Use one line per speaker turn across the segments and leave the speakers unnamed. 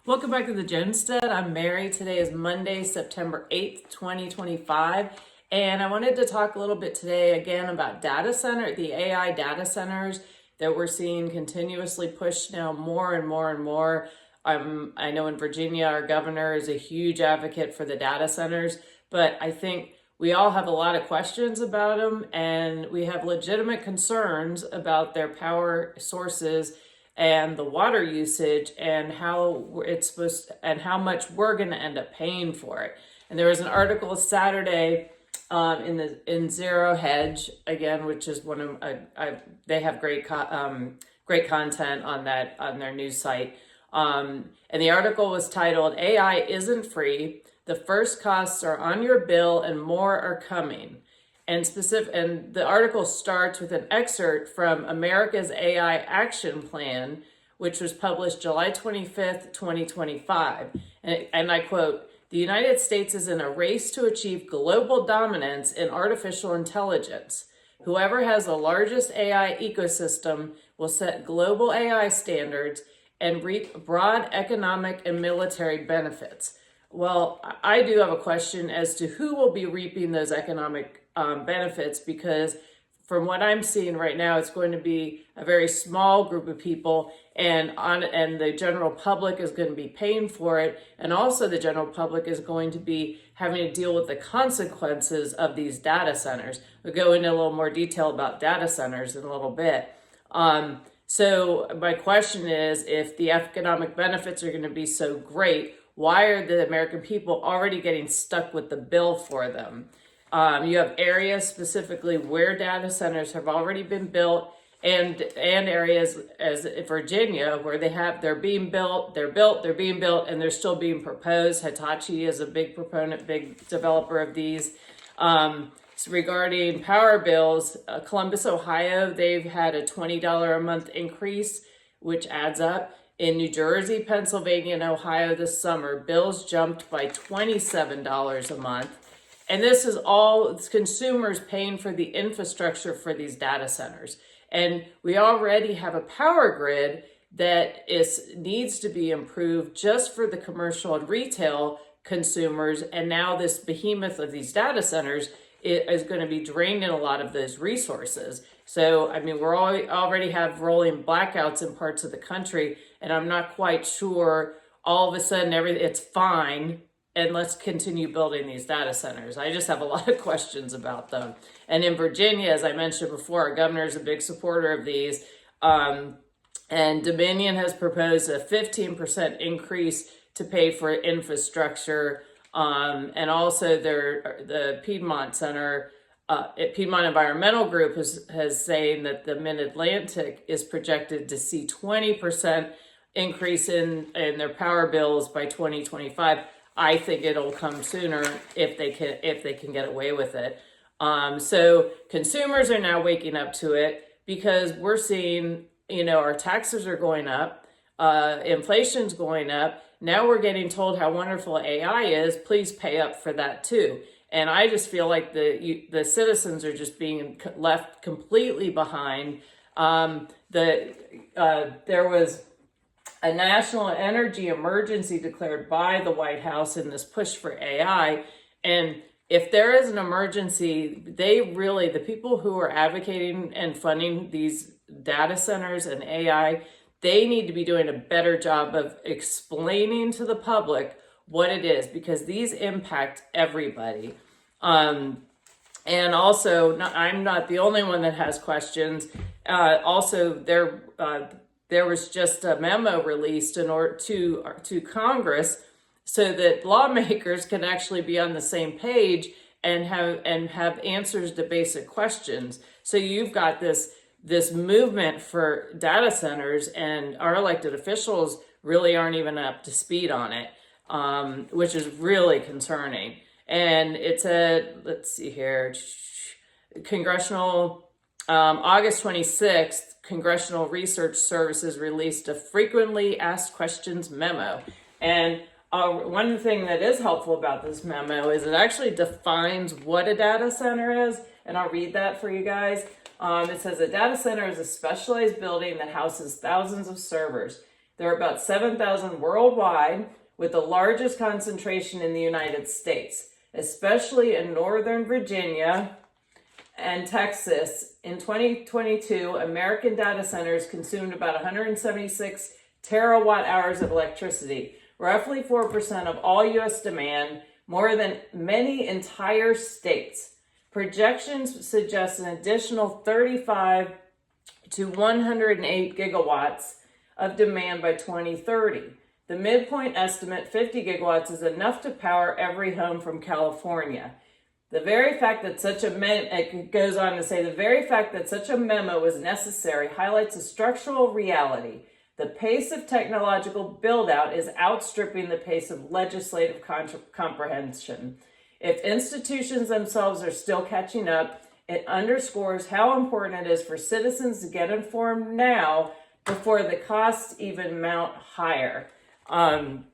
Welcome back to the Jonestead. I'm Mary. Today is Monday, September 8th, 2025. And I wanted to talk a little bit today again about the AI data centers that we're seeing continuously pushed now more and more and more. I know in Virginia, our governor is a huge advocate for the data centers, but I think we all have a lot of questions about them, and we have legitimate concerns about their power sources and the water usage and how it's supposed to, and how much we're going to end up paying for it. And there was an article Saturday in Zero Hedge again, which is one of they have great content on their news site. And the article was titled "AI Isn't Free. The first costs are on your bill, and more are coming." And the article starts with an excerpt from America's AI Action Plan, which was published July 25th, 2025. And I quote, "The United States is in a race to achieve global dominance in artificial intelligence. Whoever has the largest AI ecosystem will set global AI standards and reap broad economic and military benefits." Well, I do have a question as to who will be reaping those economic benefits, because from what I'm seeing right now, it's going to be a very small group of people, and the general public is going to be paying for it, and also the general public is going to be having to deal with the consequences of these data centers. We'll go into a little more detail about data centers in a little bit. So my question is, if the economic benefits are going to be so great, why are the American people already getting stuck with the bill for them? You have areas specifically where data centers have already been built, and areas as Virginia where they're being built, they're being built, and they're still being proposed. Hitachi is a big proponent, big developer of these. So regarding power bills, Columbus, Ohio, they've had a $20 a month increase, which adds up. In New Jersey, Pennsylvania, and Ohio this summer, bills jumped by $27 a month. And this is all consumers paying for the infrastructure for these data centers. And we already have a power grid that needs to be improved just for the commercial and retail consumers. And now this behemoth of these data centers is going to be draining a lot of those resources. So, I mean, already have rolling blackouts in parts of the country, and I'm not quite sure all of a sudden it's fine and let's continue building these data centers. I just have a lot of questions about them. And in Virginia, as I mentioned before, our governor is a big supporter of these. And Dominion has proposed a 15% increase to pay for infrastructure. And also the Piedmont Center, Piedmont Environmental Group has saying that the Mid-Atlantic is projected to see 20% increase in their power bills by 2025. I think it'll come sooner if they can get away with it. So consumers are now waking up to it because we're seeing, our taxes are going up, inflation's going up. Now we're getting told how wonderful AI is. Please pay up for that too. And I just feel like the citizens are just being left completely behind. There was a national energy emergency declared by the White House in this push for AI. And if there is an emergency, the people who are advocating and funding these data centers and AI, they need to be doing a better job of explaining to the public what it is, because these impact everybody. And also, I'm not the only one that has questions. Also, there was just a memo released in order to Congress so that lawmakers can actually be on the same page and have answers to basic questions. So you've got this movement for data centers, and our elected officials really aren't even up to speed on it, which is really concerning. And it said, let's see here, August 26th, Congressional Research Services released a frequently asked questions memo. And one thing that is helpful about this memo is it actually defines what a data center is. And I'll read that for you guys. It says a data center is a specialized building that houses thousands of servers. There are about 7,000 worldwide, with the largest concentration in the United States, especially in Northern Virginia and Texas. In 2022, American data centers consumed about 176 terawatt hours of electricity, roughly 4% of all U.S. demand, more than many entire states. Projections suggest an additional 35 to 108 gigawatts of demand by 2030. The midpoint estimate, 50 gigawatts, is enough to power every home from California. The very fact that it goes on to say, the very fact that such a memo was necessary highlights a structural reality. The pace of technological build-out is outstripping the pace of legislative comprehension. If institutions themselves are still catching up, it underscores how important it is for citizens to get informed now before the costs even mount higher. And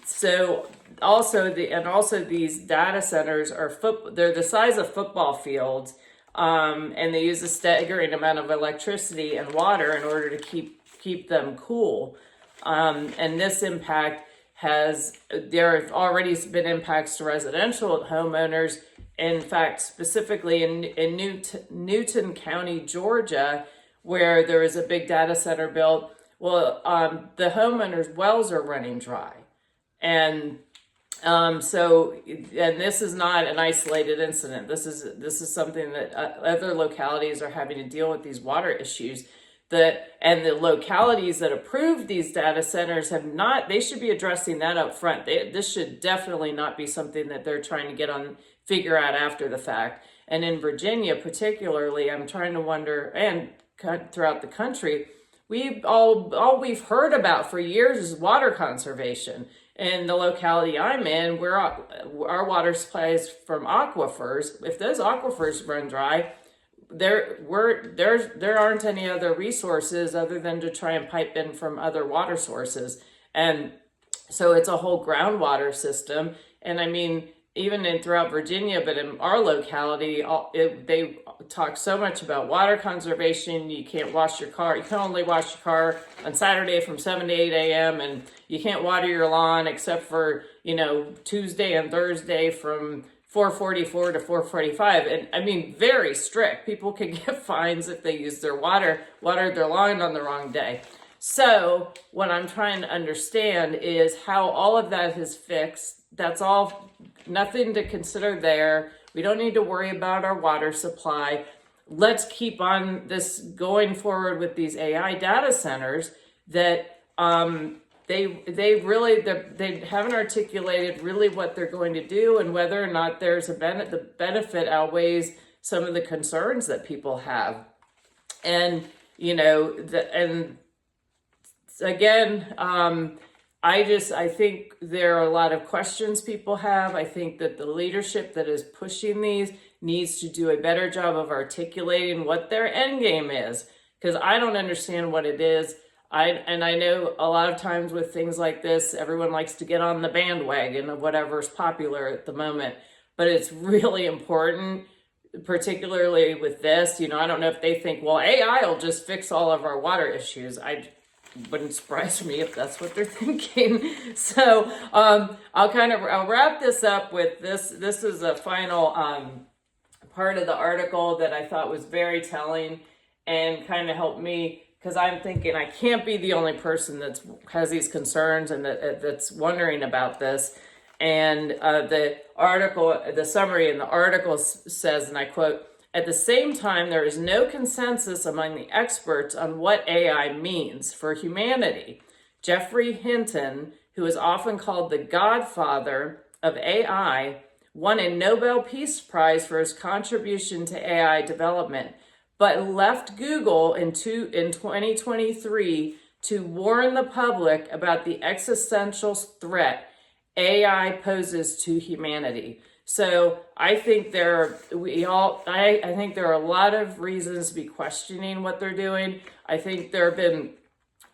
so also these data centers they're the size of football fields, and they use a staggering amount of electricity and water in order to keep them cool. And this impact there have already been impacts to residential homeowners. In fact, specifically in Newton County, Georgia, where there was a big data center built, the homeowners' wells are running dry. And this is not an isolated incident. This is something that other localities are having to deal with, these water issues. And the localities that approved these data centers they should be addressing that up front. This should definitely not be something that they're trying to figure out after the fact. And in Virginia particularly, I'm trying to wonder, and throughout the country, all we've heard about for years is water conservation. In the locality I'm in, our water supply is from aquifers. If those aquifers run dry, there aren't any other resources other than to try and pipe in from other water sources. And so it's a whole groundwater system. And I mean, even throughout Virginia, but in our locality, they talk so much about water conservation. You can't wash your car. You can only wash your car on Saturday from 7 to 8 a.m. And you can't water your lawn except for, Tuesday and Thursday from 4:44 to 4:45. And I mean, very strict. People can get fines if they use watered their lawn on the wrong day. So what I'm trying to understand is how all of that is fixed. That's all, nothing to consider there. We don't need to worry about our water supply. Let's keep on this going forward with these AI data centers that they haven't articulated really what they're going to do and whether or not there's the benefit outweighs some of the concerns that people have. And again, I think there are a lot of questions people have. I think that the leadership that is pushing these needs to do a better job of articulating what their end game is, because I don't understand what it is. I know a lot of times with things like this, everyone likes to get on the bandwagon of whatever's popular at the moment, but it's really important, particularly with this. I don't know if they think, well, AI will just fix all of our water issues. Wouldn't surprise me if that's what they're thinking. So I'll wrap this up with this. This is a final part of the article that I thought was very telling and kind of helped me, because I'm thinking I can't be the only person that has these concerns and that's wondering about this. And the summary in the article says, and I quote, "At the same time, there is no consensus among the experts on what AI means for humanity. Geoffrey Hinton, who is often called the godfather of AI, won a Nobel Peace Prize for his contribution to AI development, but left Google in 2023 to warn the public about the existential threat AI poses to humanity." So I think I think there are a lot of reasons to be questioning what they're doing. I think there have been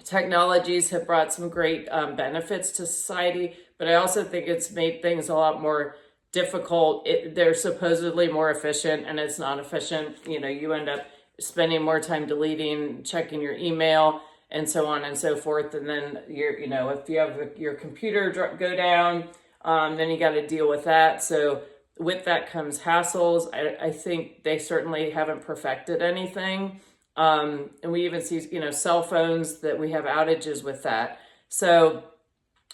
technologies have brought some great benefits to society, but I also think it's made things a lot more difficult. They're supposedly more efficient, and it's not efficient. You end up spending more time checking your email, and so on and so forth. And then if you have your computer go down, then you got to deal with that. So with that comes hassles. I think they certainly haven't perfected anything. And we even see, cell phones that we have outages with that. So,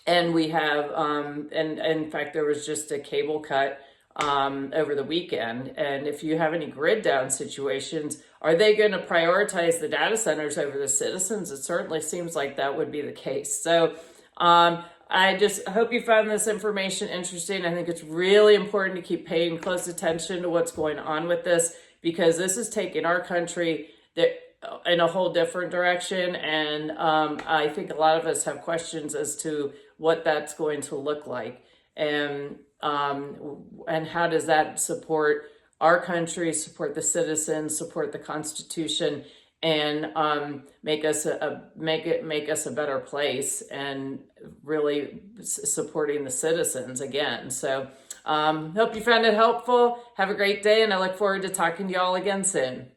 and we have, and in fact, there was just a cable cut over the weekend. And if you have any grid down situations, are they going to prioritize the data centers over the citizens? It certainly seems like that would be the case. So I just hope you found this information interesting. I think it's really important to keep paying close attention to what's going on with this, because this is taking our country in a whole different direction. And I think a lot of us have questions as to what that's going to look like. And how does that support our country, support the citizens, support the Constitution, and make us a better place, and really supporting the citizens again. So hope you found it helpful. Have a great day, and I look forward to talking to y'all again soon.